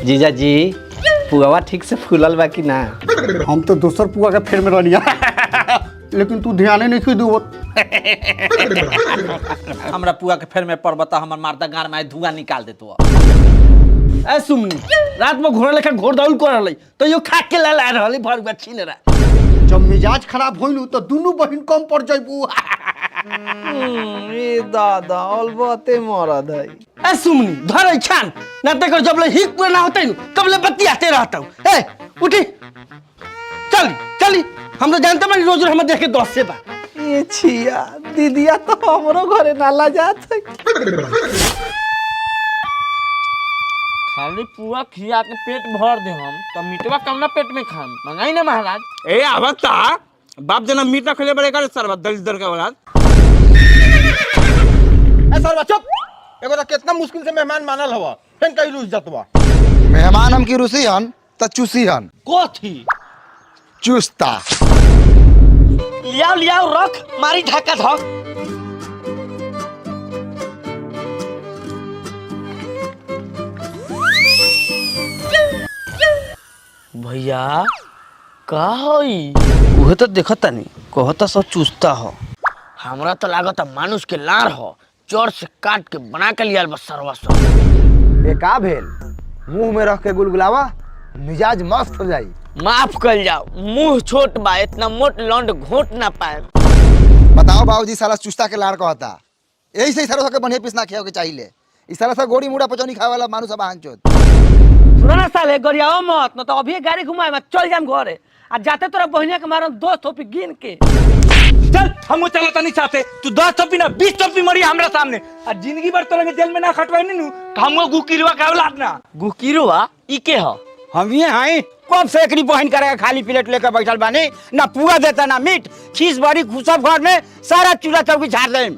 जीजा जी पुआवा ठीक से फूलल बा कि ना? हम तो दोसर पुआ के फेर में रहनिया लेकिन तू ध्यान नहीं क्यों देवत। हमरा पुआ के फेर में पर बता हमर मारदा गार में धुआं निकाल दे तो। ए सुमनी रात में घोड़ा लेखा घोड़ दौड़ कर रहलै तो यो खा के ला रहलै भर छीन रहा। जब मिजाज खराब होइनु तो दोनों बहन कम पड़ जाइबू। ए दादा अलबते मरद है। ए सुमनी धरै छान ना तेकर जब ले हिक पूरा ना होतै तब ले बतियाते रहतौ। ए उठी चल चली हम तो जानते बानी रोज हम देख के 10 से बा। ये छिया दीदिया तो हमरो घरे नाला जात है। खाली पुआ खिया के पेट भर दे हम तो मीटवा कम ना पेट में खाम मंगाई ना महाराज। ए आवता बाप जना मीट ना खले बड़े कर सरवा दलिदर का औलाद। ए सरवा चुप। एगो तो कितना मुश्किल से मेहमान मानल हवा फेन कई रुस जतवा। मेहमान हम की रुसी हन त चूसी हन। कोथी चुस्ता लियाओ रख मारी ढाका धक। भैया का होई उहे तो देखता नहीं कहता सब चुस्ता हो। हमरा तो लागत मानुष के लार हो चोर से काट के बना के लिया बस सरवा सब। ए का भेल मुंह में रख के गुलगुलावा मिजाज मस्त हो जाई। माफ कर जाओ मुंह छोट बा इतना मोट लौंड घोट ना पाए। बताओ बाबूजी साला चुस्ता के लाड़ कहता यही से सारा के बने पीसना खाओ के चाहिए। ई साला सा गोड़ी मुड़ा पचौनी खाए वाला मानुष अब हांचोत। सुनो ना साले गरियाओ मत न तो अभी गाड़ी घुमाए मत चल जाम घरे आ जाते तोरा बहनिया के मारम 2 थोपी गिन के। चल हमो चलो तनी साथे तू 10 थप्पी ना 20 थप्पी मरी हमरा सामने आ जिंदगी भर तोरा के जेल में ना खटवाई नु तो हमो गुकिरवा का औलाद ना। गुकिरवा ई के हो? हम ये हैं कब से एकरी बहन करेगा खाली प्लेट लेकर बैठल बानी ना पुआ देता ना मीट खीस बड़ी खुशब घर में सारा चूल्हा चौकी झाड़ देम।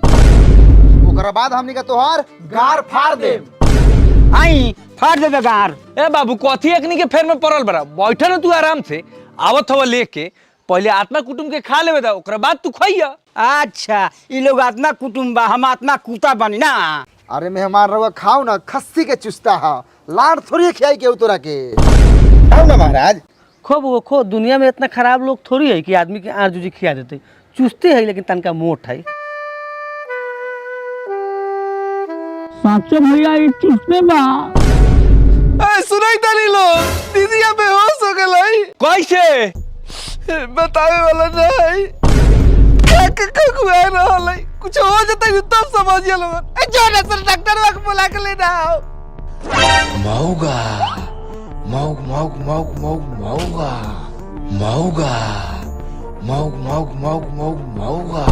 ओकरा बाद हमनी का तोहार गार फाड़ देम। आई फाड़ देबे गार। ए बाबू कथी एकनी के फेर में पड़ल बड़ा बैठे ना तू आराम से आवत हवा लेके पहले आत्मा कुटुंब के खा लेवे दा ओकरा बाद तू खइया। अच्छा ई लोग आत्मा कुटुंब बा हम आत्मा कुत्ता बनी ना। अरे मेहमान रवा खाओ ना खस्सी के चुस्ता हा लाड़ थोड़ी खियाई के तोरा के खाओ ना महाराज। खो दुनिया में इतना खराब लोग थोड़ी है कि आदमी के आर जूजी खिया देते। चुस्ते है लेकिन तनका मोट है। साचो भैया ई चुस्ते बा। ए सुनाई ताली लोग दीदिया बेहोश हो गई। कैसे बतावे वाला नहीं कुछ हो जाता है तब समझिए लोग। जो नसर डॉक्टर वक्त बुला के लेना आओ। मौगा मौग मौग मौग मौग मौगा मौगा मौग मौग मौग मौग मौगा।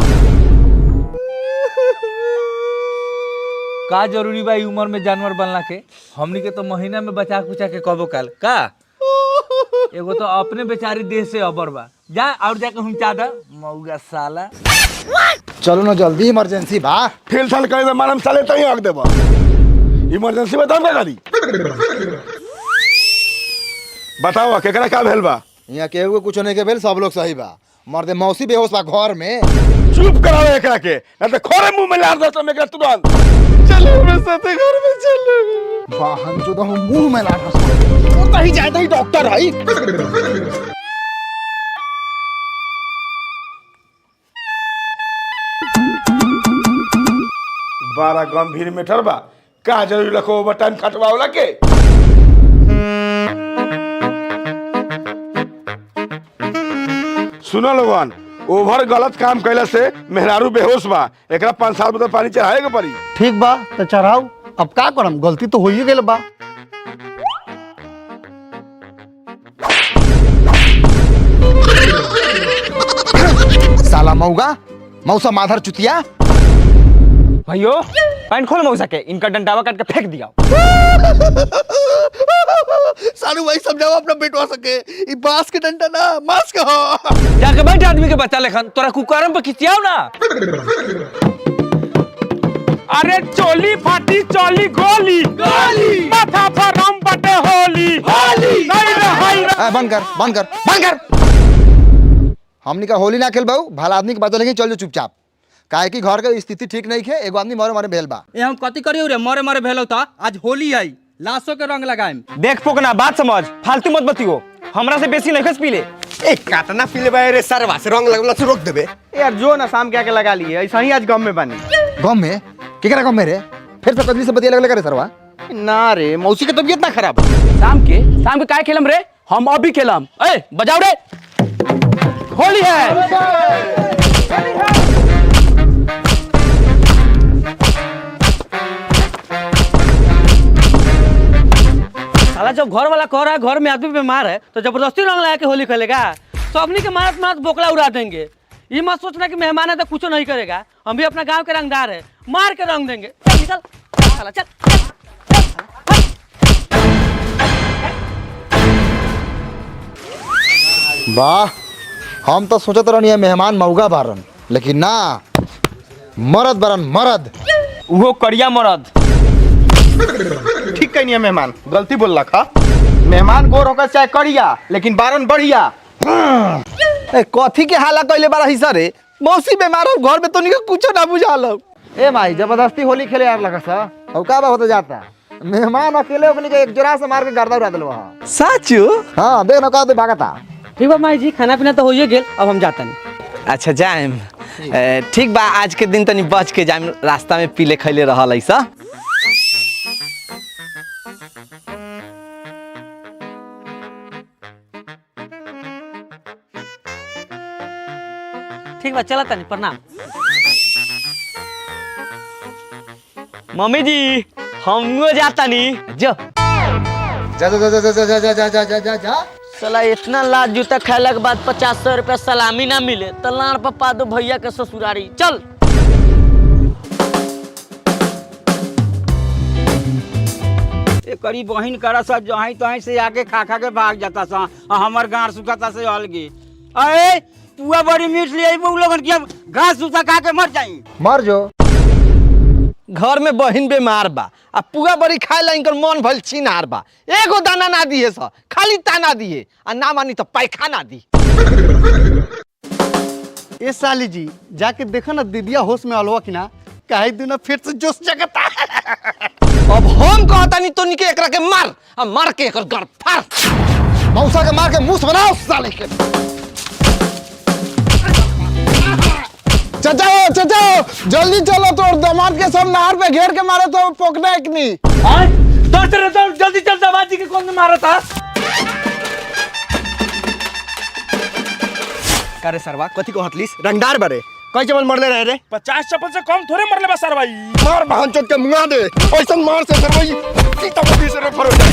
का जरूरी बा उम्र में जानवर बनला के हमनी के तो महीना में बचा कुचा के कबो काल का एगो तो अपने बेचारी देह से अबर बा जा और जाके हम चादा मौगा साला। चलो ना जल्दी इमरजेंसी बा। फेल साल करे मारम साले तई आग देबा। इमरजेंसी बता ना गाड़ी बताओ केकरा का भेल बा? यहाँ केहू के कुछ नहीं के भेल सब लोग सही बा। मर्दे मौसी बेहोश बा घर में। चुप करावे एकरा के ना तो खोरे मुंह में लार दस में एकरा तुरंत। चलो मेरे साथे घर में चलो। वाहन जो तो मुंह में लार दस वो कहीं जाता ही डॉक्टर है। बारा गंभीर मेटर बा का जरूरी रखो ओवर टाइम खटवावला के। सुनो लोगन ओवर गलत काम कैला से मेहरारू बेहोश बा एकरा 5 साल बोतल पानी चढ़ाए के पड़ी। ठीक बा तो चढ़ाओ अब का करम गलती तो हो ही गेल बा। साला मौगा मौसा माधर चुतिया। भैयो पैंट खोल मौसा के इनका डंडावा काट के फेंक दिया। सारू भाई समझाओ अपना बेटवा सके ई बांस के डंडा ना मांस का हो। जाके बैठ आदमी के बच्चा लेखन तोरा कुकरम पे खिचियाओ ना। अरे चोली फाटी चोली गोली गोली माथा पर रम बटे होली होली नहीं रहाई। बंद कर बंद कर बंद कर। हमनी का होली ना खेल बाऊ भला आदमी के बचा लेकिन चल जो चुपचाप काहे की घर के स्थिति ठीक नहीं है। एगो आदमी मरे मरे भेल बा। ए हम कथी करियो रे मरे मरे भेलो त आज होली आई लाशों के रंग लगाएम। देख पोकना बात समझ, फालतू मत बतियो। हमरा से बेसी नहीं खस पी ले। ए काटना पीले बाय रे सरवा से रंग लगला से रोक देबे। यार जो ना शाम के आके लगा लिए, ऐसा ही आज गांव में बनी। गाँव में केकरा गाँव में रे? फिर से कजली से बतिया लगले करे सरवा। ना रे, मौसी के तबीयत ना खराब। शाम के काय खेलम रे? हम अभी खेलम। ए बजाओ रे, होली है। साला जब घर वाला कह रहा है घर में आदमी बीमार है तो जबरदस्ती रंग लगा के होली खेलेगा तो अपनी के मारत मारत बोकला उड़ा देंगे। ये मत सोचना कि मेहमान है तो कुछ नहीं करेगा। हम भी अपना गांव के रंगदार है, मार के रंग देंगे। चल निकल साला, चल वाह, हम तो सोचत रहनी है मेहमान मऊगा बारन, लेकिन ना, मरद बारन मरद। वो करिया मरद। ठीक कहनी है मेहमान, गलती बोल रखा। मेहमान गोर होकर चाहे करिया, लेकिन बारन बढ़िया। कथी के हाला कइले बारा हिस्सा रे? मौसी बीमार हो, घर में तो नहीं कुछ ना बुझाल। ए माई जबरदस्ती होली खेले यार लगा सा। अब का बा होते जाता मेहमान अकेले अपनी के एक जोरा से मार के गर्दा उड़ा दिलवा। साचू? हाँ देख ना का दे भागता। ठीक बा माई जी, खाना पीना तो हो ही गेल, अब हम जाता नहीं। अच्छा जाएम। ठीक बा, आज के दिन तनी बच के जाएम, रास्ता में पीले खैले रहल ऐसा। ठीक बा, चला तनी, प्रणाम। मम्मी जी हम जाता नहीं जो। जा जा जा जा जा जा जा जा जा जा जा। साला इतना लात जूता खाइला के बाद 50 रुपया सलामी ना मिले तो लाड़ पप्पा दो भैया के ससुरारी। चल करी बहिन करा सब जहाँ तहीं से आके खा खा के भाग जाता सा, हमार गाँव सुखाता से अलगी। अरे पुआ बड़ी मीठ ले लोगन की, घास सूसा खा के मर जाई। मर जो। घर में बहिन बीमार बा, आ पुआ बड़ी खाए ला इनकर मन भल छिनार बा। एगो दाना ना दिए सा, खाली ताना दिए, आ ना मानी तो पैखाना दी। ए साली जी जाके देखो ना दीदिया होश में अलवा कि ना, काहे दिन फिर से जोश जगता। अब हम कहता नहीं तो निके एकरा के मार, आ मार के एकर घर फाड़। मौसा के मार के मुंह बनाओ साले के। चचाओ चचाओ जल्दी चलो, तो दामाद के सब नहर पे घेर के मारे तो पोकना एक नहीं। दौड़ जल्दी चल, दामाद जी के कौन मारा था? करे सरवा कथी को हतलिस? रंगदार बरे कई चपल मरले रहे रे? 50 चप्पल से कम थोड़े मरले बा सर भाई। मार बहन चोट के मुंगा दे, ऐसा मार से सर भाई सीता पति से रेफर हो जाए।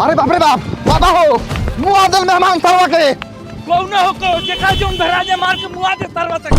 अरे बाप रे बाप, बाबा हो मुंह आदल मेहमान सरवा के। कौन हो को देखा जो धराजे मार के मुआ दे सरवा तक।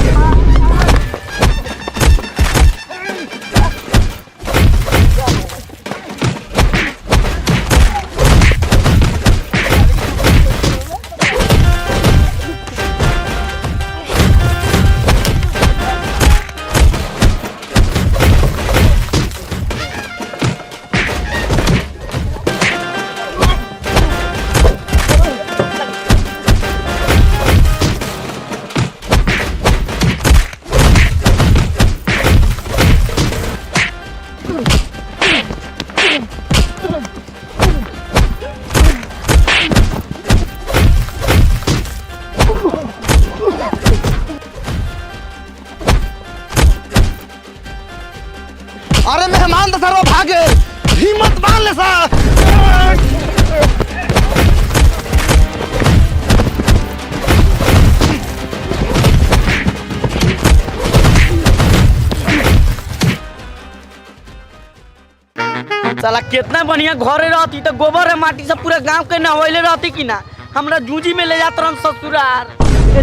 अरे मेहमान तो सरवा भागे, हिम्मत मान ले सा। साला कितना बढ़िया घरे रहती तो गोबर है माटी से पूरे गांव के नहवैले रहती कि ना। हमरा जूजी में ले जात रहन ससुरार।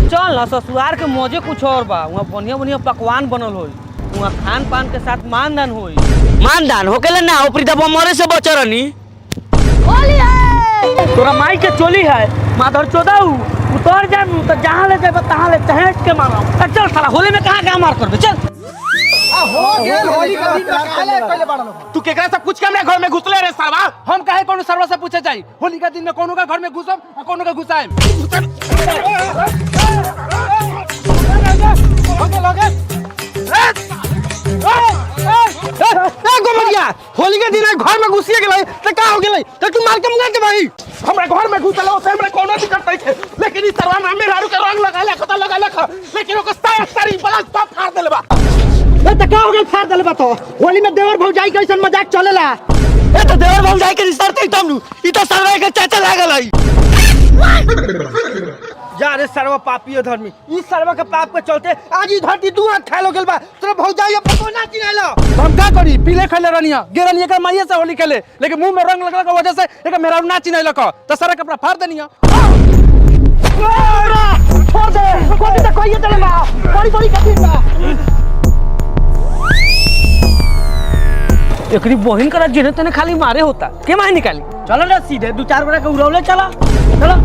चल ना, ससुरार के मौजे कुछ और बा। वहाँ बढ़िया बढ़िया पकवान बनल होई, वहाँ खान पान के साथ मानदान होई। मानदान होकेला ना, ऊपरी दबा मरे से बच रहनी। तोरा माई के चोली है माधर चोदाऊ, उतर जाए तो जहाँ ले जाए तहाँ ले चहेट के मारो। चल साला होली में कहाँ मार करबे, चल। हो गेल होली का दिन काले पहले बाड़न। तू केकरा से पूछ के हमरा घर में घुसले रे सरवा? हम काहे कोनो सरवा से पूछे जाई? होली का दिन में कोनो का घर में घुसब आ कोनो का घुसाएम। गोमरिया होली के दिन घर में घुसिए गेलै त का हो गेलै त तू मार के मुंगा के भाई हमरा घर में घुसल हो हमरा कोनो दिक्कत नहीं है लेकिन ई सरवा नाम में रारू के रंग लगा ले खता लगा ले लेकिन ओकर सारी बलास सब फाड़ देले बा ए त का हो गेल फाड़ देले बा तो होली में देवर भौजाई कैसन मजाक चलेला ए त देवर भौजाई के रिश्ता तम नु ई तो सरवा के चाचा लागल है जा रे सरवा पापी धर्मी ई सरवा के पाप के चलते आज ई धरती दू हाथ खालो गेल बा तोरा भौजाई पको ना चिनाइलो हम का करी पीले खेले रनिया गेरनिया के माइये से होली खेले लेकिन मुंह में रंग लगला के वजह से एक मेरा ना चिन्हैल क त सारा कपड़ा फाड़ देनिया छोड़ दे कोई त कोई चलेगा बड़ी बड़ी कथी बा एकरी बहिन करा जेने तने खाली मारे होता के मार निकाली चलो ना सीधे दो चार बड़ा के उड़ौले चला चलो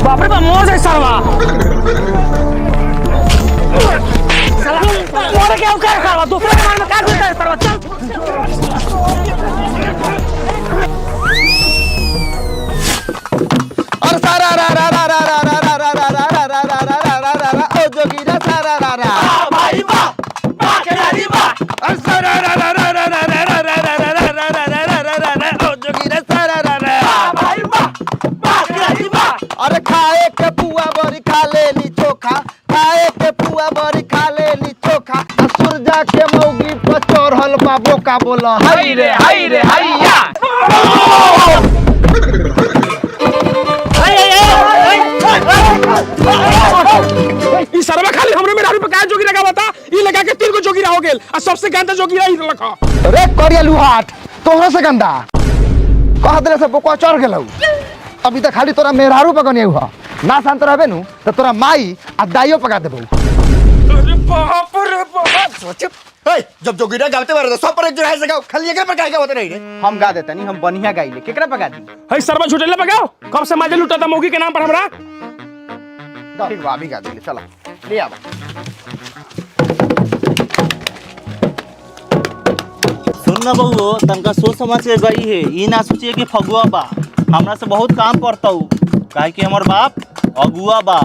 बाप रे बाप मोर जाए सरवा मोर के औकार खावा दूसरा मार में काट देता है सरवा चल और सारा रा रा रा रा रा रा रा रा रा रा रा रा रा रा रा रा रा रा ओ जोगीरा सारा रा रा भाई बा खिलाड़ी बा और सारा रा रा रा रा रा रा रा रा रा रा रा रा रा रा रा रा रा ओ जोगीरा सारा रा रा भाई बा खिलाड़ी बा अरे खाए के पुआ बरी खा लेनी चोखा खाए के पुआ बरी खा लेनी चोखा सूरजा के मौगी पर चढ़ल बाबो का बोला हाय रे हैया ई सरवा खाली हमरे में रारू पे का जोगी लगा बता ई लगा के 3 को जोगी हो गेल आ सबसे गंदा जोगी ही लखा रे करिया लुहाट तोहरा से गंदा कह देले से बोका चढ़ गेलौ अभी तक खाली तोरा मेहरारू पकनिए हुआ ना शांत रहबे नु तो तोरा माई आ दाइयो पका देबो अरे बाप रे बाप सोच जब जोगिरा गाते बारे तो सब पर एक जोड़ा से गाओ खाली एकरा पर गाएगा होत नहीं रे हम गा देता नहीं हम बढ़िया गाइले केकरा पका दी है सरवा झुटेला पगाओ कब से माजे लुटा था मौगी के नाम पर हमरा ठीक बा अभी गा देले चला ले आवा सुन ना बउओ तनका सोच समझ के गई है ई ना सोचिए कि फगुआ बा हमरा से बहुत काम पड़ता हूँ काहे कि हमर बाप अगुआ बा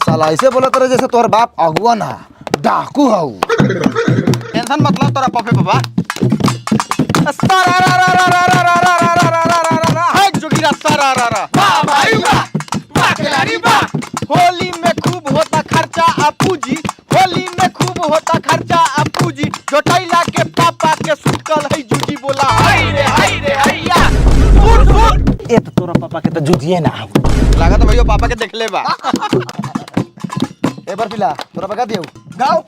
साला ऐसे बोला तेरे जैसे तोहर बाप अगुआ ना डाकू हऊ टेंशन मत लो तोरा पफे पापा सारा रा रा रा रा रा रा रा रा रा रा रा रा रा हाय जोगिरा सारा रा रा वाह भाई वाह खिलाड़ी बा होली में खूब होता खर्चा अपू जी होली में खूब होता खर्चा अपू जी जोटैला के पापा के सुतल है जूजी बोला हाय रे हैया सुन सुन ए तो तोरा पापा के तो जुझिए ना लागत भैया पापा के देख ले बा ए बार पिला तोरा पका दियो गाओ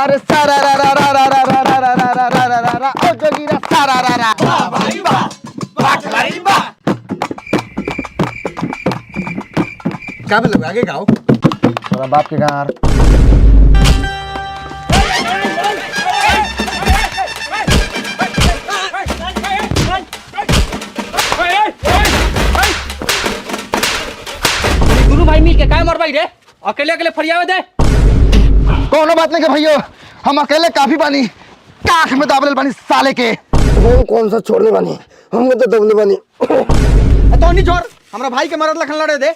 अरे सारा रा रा रा रा रा रा रा रा रा रा रा रा रा ओ जोगिरा सारा रा रा वाह भाई वाह खिलाड़ी बा का बोल आगे गाओ तोरा बाप के गार गुरु भाई मिल के काय मरबाई रे अकेले अकेले फरियावे दे कोनो बात नहीं के भैया हम अकेले काफी बानी काख में दाबले बानी साले के हम कौन सा छोड़ने बानी हमको तो दबले बानी तो नहीं छोड़ हमरा भाई के मरद लखन लड़े दे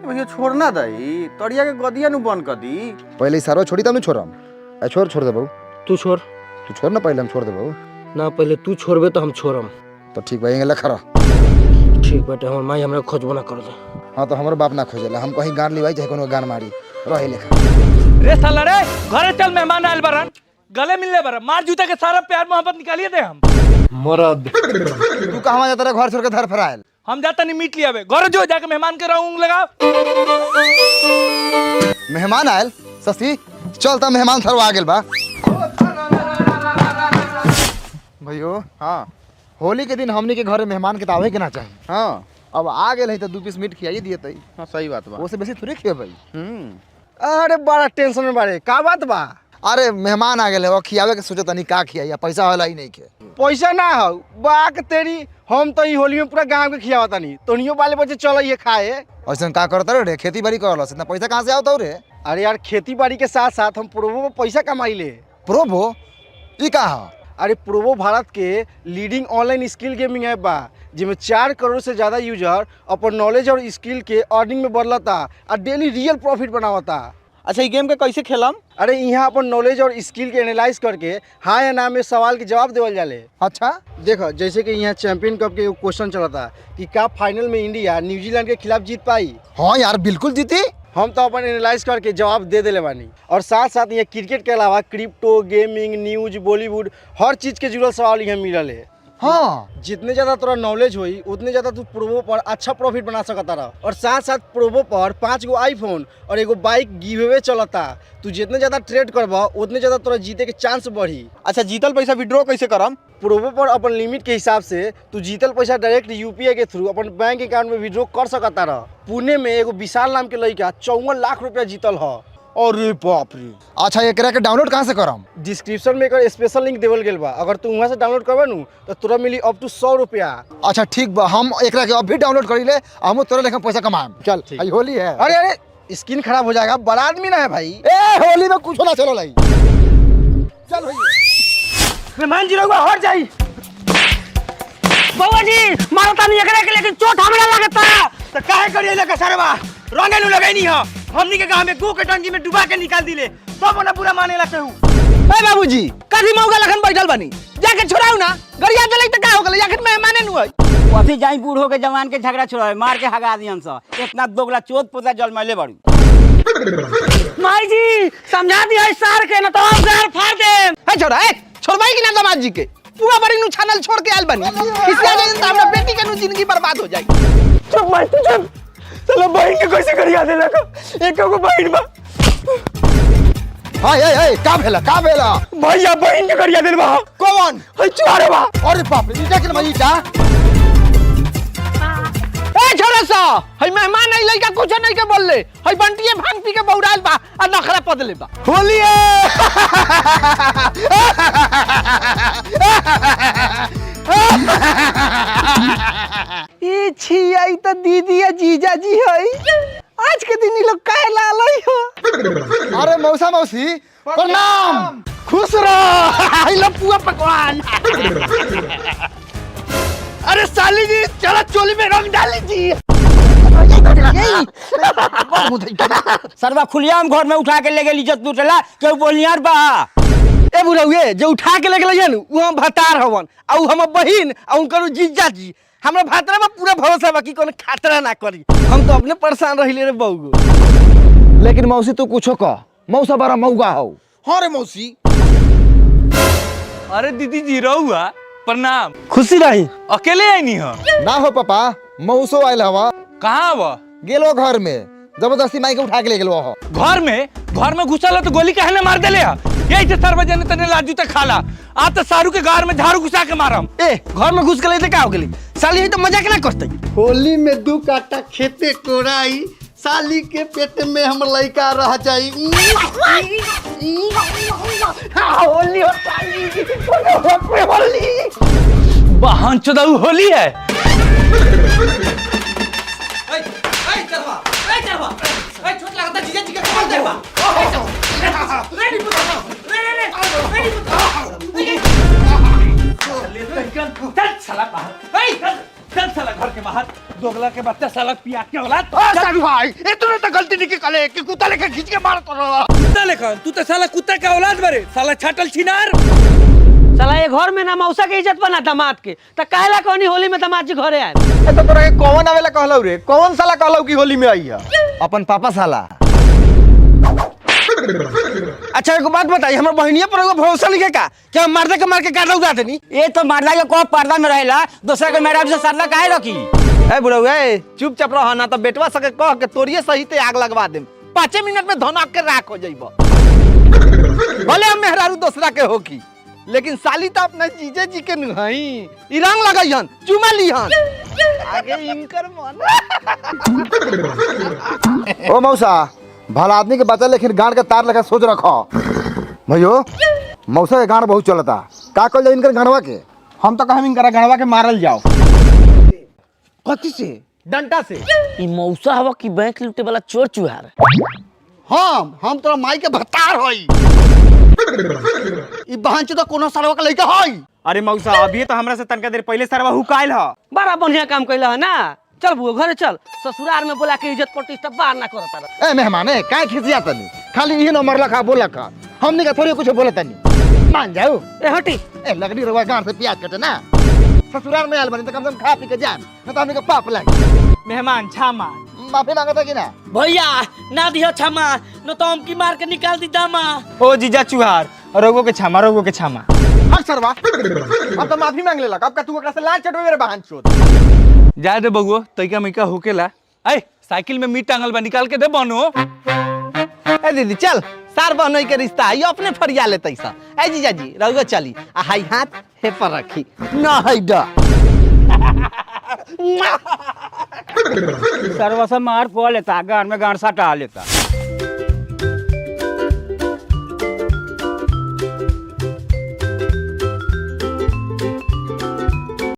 भैया छोड़ना दई तड़िया के गदिया नु बंद कर दी पहले सारो छोड़ी तब न छोड़म ए छोड़ छोड़ देबो तू छोड़ तू छोड़ ना पहले हम छोड़ देबो ना पहले तू छोड़बे तो हम छोड़म तो ठीक भाई लखरा ठीक बाटे हमर माई हमरा खोजबो ना कर दे हां तो हमरो बाप ना खोजेला हम कहीं गान लिवाई चाहे कोनो गान मारी रहे लेखा रे साला रे घरे चल मेहमान आयल बरन गले मिलने बरन मार जूता के सारा प्यार मोहब्बत निकालिए दे हम मरद तू कहवा जाता रे घर छोड़ के घर फरायल हम जाता नहीं मीट लिया घर जो जाके मेहमान के रंग लगा मेहमान आयल ससी चलता मेहमान थरो आ गेल बा भैयो हाँ होली के दिन हमनी के घरे मेहमान के तो आवे के ना चाहिए हाँ अब आ गेल है तो 2 पीस मीट खियाई दिए तई हाँ सही बात बा वो से बेसी थोड़ी खिए भाई अरे बड़ा टेंशन में बारे का बात बा अरे मेहमान आ गए, वो खियावे के सोचो तनी का खिया, पैसा होला ही नहीं के। पैसा ना हो बाक तेरी, हम तो ई होली में पूरा गांव के खियावत नहीं, तोनियो बाले बच्चे चलो ये खाए। ऐसा का करता रे, खेती बाड़ी करल, इतना पैसा कहाँ से आवता रे? अरे यार खेती बाड़ी के साथ साथ हम प्रोबो में पैसा कमाई ले। प्रोबो ई का है? अरे प्रोबो भारत के lending online skill gaming app बा, जिसमें 4 करोड़ से ज्यादा यूजर अपन नॉलेज और स्किल के अर्निंग में बदलता और डेली रियल प्रॉफिट बनावता। अच्छा ये गेम के कैसे खेलम? अरे यहाँ अपन नॉलेज और स्किल के एनालाइज करके हाँ या ना में सवाल के जवाब देवल जाले। अच्छा देखो जैसे कि यहाँ चैंपियन कप के एगो क्वेश्चन चला था कि का फाइनल में इंडिया न्यूजीलैंड के खिलाफ जीत पाई। हाँ यार बिल्कुल जीती। हम तो अपन एनालाइज करके जवाब दे देले बानी। और साथ साथ यहाँ क्रिकेट के अलावा क्रिप्टो, गेमिंग, न्यूज, बॉलीवुड हर चीज के जुड़ल सवाल यहाँ मिलल है। हाँ जितने ज्यादा तोरा नॉलेज होई उतने ज्यादा तू प्रोबो पर अच्छा प्रॉफिट बना सकता रहा। और साथ साथ प्रोबो पर 5 गो आईफोन और एगो बाइक गिव अवे चलता। तू जितने ज्यादा ट्रेड करबा उतने ज्यादा तोरा जीते के चांस बढ़ी। अच्छा जीतल पैसा विड्रॉ कैसे करम? प्रोबो पर अपन लिमिट के हिसाब से तू जीतल पैसा डायरेक्ट यूपीआई के थ्रू अपन बैंक अकाउंट में विड्रॉ कर सकता रहा। पुणे में एगो विशाल नाम के लड़का 54 लाख रुपया जीतल है। अरे बाप रे। अच्छा ये के डाउनलोड कहाँ से करम? डिस्क्रिप्शन में एक स्पेशल लिंक देवल गेल बा, अगर तू वहाँ से डाउनलोड करबे नु तो तोरा मिली अप टू 100 रुपया। अच्छा ठीक बा, हम एकरा के अभी डाउनलोड करी ले, हम तोरा लेखा पैसा कमाएम। चल आई होली है। अरे अरे स्किन खराब हो जाएगा, बड़ा आदमी ना है भाई। ए होली में कुछ ना चलो लाई। चल भैया मेहमान जी लोग हट जाई। बाबा जी मारता नहीं एकरा के, लेकिन चोट हमरा लगता। तो काहे करिए लगा सरवा रंगे नु लगाई नहीं हो। हमनी के गांव में गो के टंकी में डुबा के निकाल दिले, तो बना पूरा माने ला कहू। ए बाबूजी कथी मौका लखन बैठल बनी, जाके छोड़ाऊ ना, गरिया देले त का हो गेलै, आखिर मेहमाने नु है। कथी जाई बूढ़ हो के जवान के झगड़ा छोड़ा मार के हगा दियन स। इतना दोगला चोट पोता जल मैले बाड़ू। माई जी समझा दिया सार के, ना तो आप घर फाड़ दे। ए छोड़ा, ए छोड़बाई कि ना दामाद जी के, पूरा बड़ी नु छानल छोड़ के आल बनी, किसी आ जाए त हमरा बेटी के नु जिंदगी बर्बाद हो जाई। चुप माई तू चुप। चलो बहन के कैसे गरिया दे लगा, एक को बहन बा। हां ए का भेला भैया बहन के गरिया देल बा। कौन है चुहारे बा। अरे बाप रे, इटा के भाई इटा। ए छोड़ा सा, हई मेहमान आई लइका कुछ नहीं के बोलले, हई बंटिए भांग पी के बौराल बा आ नखरा पदले बा। होली ई छियाई त दीदी या जीजा जी हई, आज के दिन ई लोग काहे लालई हो। अरे मौसा मौसी प्रणाम, खुश रहो। हई लो पुआ पकवान। अरे साली जी चलो चोली में रंग डाली जी। सरवा खुलियाम घर में उठा के ले गेल, इज्जत लूटला केहू बोलियार बा। ए बुढ़उए जो उठा के ले गेल नु उ हम भतार हवन, आ उ हम बहिन आ उनकर जीजा जी। हमरा भातरा में पूरा भरोसा बा कि कोनो खतरा ना करी। हम तो अपने परेशान रहिले रे बउगो। लेकिन मौसी तू कुछो कह, मौसा बड़ा मौगा हो। हाँ रे मौसी। अरे दीदी जी रहुआ प्रणाम। खुशी रही। अकेले आई नहीं हो? ना हो पापा, मौसो आयल हवा। कहाँ वो? गेलो घर में, जबरदस्ती माई के उठा के ले गेलो हो। घर में घुसल तो गोली काहे ना मार देले हा? यही से सरवा जने तने लाजू तक खाला। आ तो सारू के घर में झाड़ू घुसा के मारम। ए घर में घुस गले त का हो गेली, साली है तो मजाक ना करतई। होली में 2 काटा खेते कोराई, साली के पेट में हम लइका रह जाई। होली होता है होली। बहन चोदाऊ होली है। चल साला घर के बाहर, दोगला के बच्चा साला पिया के औलाद। साली भाई ए तूने तो गलती नहीं की कले कि कुत्ता लेके खींच के मारत रहा। कुत्ता लेकर तू तो साला कुत्ता का औलाद बरे, साला छाटल छिनार। साला ये घर में ना मौसा के इज्जत बना दामाद के, त काहेला कहनी होली में दामाद जी घरे आए। ए तो तोरा के कौन आवेला कहलौ रे? कौन साला कहलौ कि होली में आई है? अपन पापा साला। अच्छा एक बात बताई, हमर बहनिया पर भरोसा नहीं है का? क्या मर्दा के मार के गाड़ा उड़ा देनी? ए तो मर्दा के को पर्दा में रहेला, दूसरा के मेरा से सरला काहे रखी। ए बुढ़ऊ ए चुपचाप रह, ना तो बेटवा सके कह के तोरिए सही ते आग लगवा देम। 5 मिनट में धनक के राख हो जाइबो। भले हम मेहरारू दूसरा के हो की, लेकिन साली तो अपना जीजे जी के नहीं। ई रंग लगाइहन, चुमा लीहन, आगे इनकर मन। ओ मौसा, भला आदमी के बच्चा लेकिन गांड के तार लेकर सोच रखो। भैयो मौसा के गान बहुत चलता का कल जाए इनकर गानवा के हम तो कहें इनकरा गणवा के मारल जाओ कथी से डंटा से। ई मौसा हवा की बैंक लूटे वाला चोर चुहार हम तोरा माई के भत्तार हई ई बहन चोदा कोनो सालवा के लइका हई। अरे मौसा अभी तो हमरा से तनका देर पहले सरवा हुकाइल ह। बड़ा बढ़िया काम कैला है ना। चल बुआ घरे चल, ससुराल में बोला के इज्जत प्रतिष्ठा बार ना करता रह। ए मेहमान है काय खिसिया तनी खाली यही नंबर लखा बोला का हमने का थोड़ी कुछ बोला तनी मान जाओ। ए हटी ए लगड़ी रवा गांव से प्याज कटे ना ससुराल में आयल बनी तो कम से कम खा पी के जान न तो हमने का पाप लागी। मेहमान क्षमा। माफी मांगता कि ना भैया ना दियो क्षमा न तो हम की मार के निकाल दी दामा। ओ जीजा चुहार रोगो के क्षमा रोगो के क्षमा। हट सरवा अब तो माफी मांग लेला अब का तू ओकरा से लाल चटवे रे बहन चोद। जा दे बगुआ तैका मैका होकेला। ऐ साइकिल में मीट टांगल बा निकाल के दे बनो। ए दीदी चल सार बहनोई के रिश्ता है, ये अपने फरिया लेते सा। ए जीजा जी रहुआ चली आ हाई हाथ हे पर रखी ना है डा सरवा से मार पो लेता, गान में गान सटा लेता।